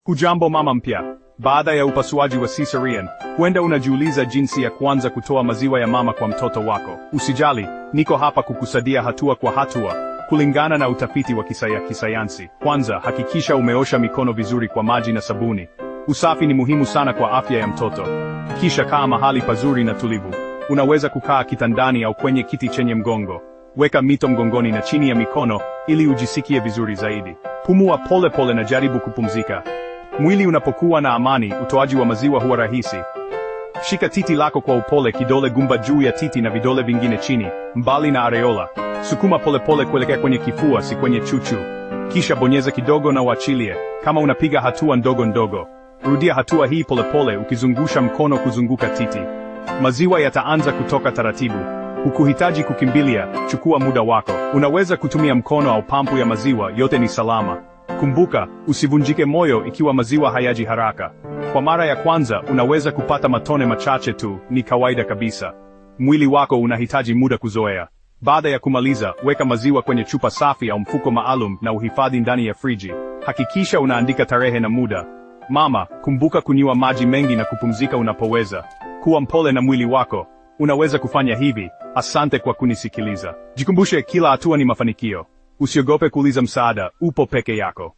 Hujambo mama mpya. Baada ya upasuaji wa cesarean, huenda unajiuliza jinsi ya kuanza kutoa maziwa ya mama kwa mtoto wako. Usijali, niko hapa kukusaidia hatua kwa hatua, kulingana na utafiti wa kisayansi. Kwanza, hakikisha umeosha mikono vizuri kwa maji na sabuni. Usafi ni muhimu sana kwa afya ya mtoto. Kisha kaa mahali pazuri na tulivu. Unaweza kukaa kitandani au kwenye kiti chenye mgongo. Weka mito mgongoni na chini ya mikono, ili ujisikie vizuri zaidi. Pumua pole pole na jaribu kupumzika. Mwili unapokuwa na amani, utoaji wa maziwa huwa rahisi. Shika titi lako kwa upole, kidole gumba juu ya titi na vidole vingine chini, mbali na areola. Sukuma pole pole kuelekea kwenye kifua, si kwenye chuchu. Kisha bonyeza kidogo na uachilie, kama unapiga hatua ndogo ndogo. Rudia hatua hii pole pole, ukizungusha mkono kuzunguka titi. Maziwa yataanza kutoka taratibu. Hukuhitaji kukimbilia, chukua muda wako. Unaweza kutumia mkono au pampu ya maziwa, yote ni salama. Kumbuka, usivunjike moyo ikiwa maziwa hayaji haraka. Kwa mara ya kwanza, unaweza kupata matone machache tu, ni kawaida kabisa. Mwili wako unahitaji muda kuzoea. Baada ya kumaliza, weka maziwa kwenye chupa safi au mfuko maalum na uhifadhi ndani ya friji. Hakikisha unaandika tarehe na muda. Mama, kumbuka kunywa maji mengi na kupumzika unapoweza. Kuwa mpole na mwili wako. Unaweza kufanya hivi. Asante kwa kunisikiliza. Jikumbushe, kila hatua ni mafanikio. Usiogope kuuliza msaada, upo peke yako.